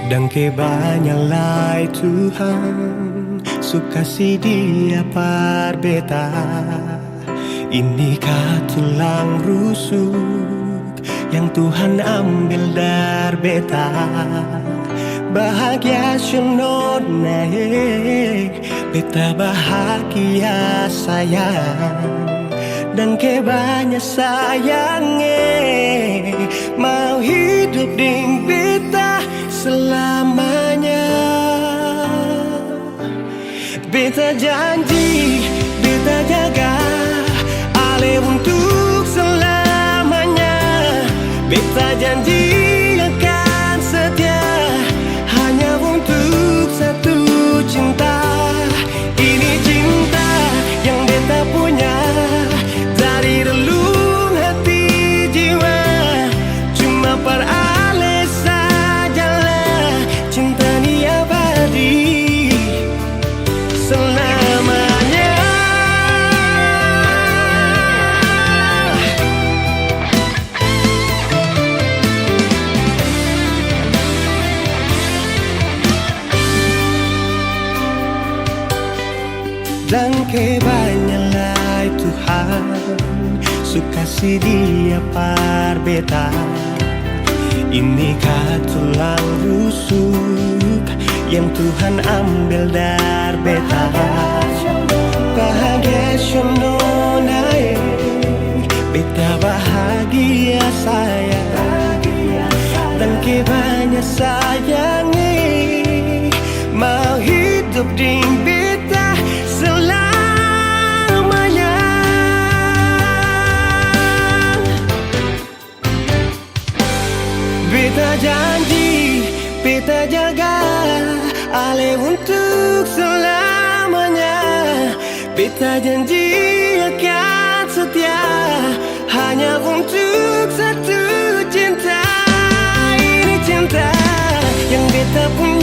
Dan kebanyalah Tuhan suka si dia par beta. Ini tulang rusuk yang Tuhan ambil dari beta. Bahagia senod naik, beta bahagia sayang. Dan kebanyak sayangnya mau hidup ding beta selamanya. Beta janji, beta jaga ale untuk selamanya. Beta janji akan setia hanya untuk satu cinta. Ini cinta yang beta punya dari relung hati jiwa. Cuma per ale sajalah cinta ni abadi selamanya. Dan kebanyalah Tuhan suka si dia par beta. Ini tulang rusuk yang Tuhan ambil dari beta. Bahagia sono naik, beta bahagia sayang. Dan kebanyak sayangnya mau hidup di beta selamanya. Beta janji, beta jaga ale untuk selamanya. Beta janji akan setia hanya untuk satu cinta. Ini cinta yang beta punya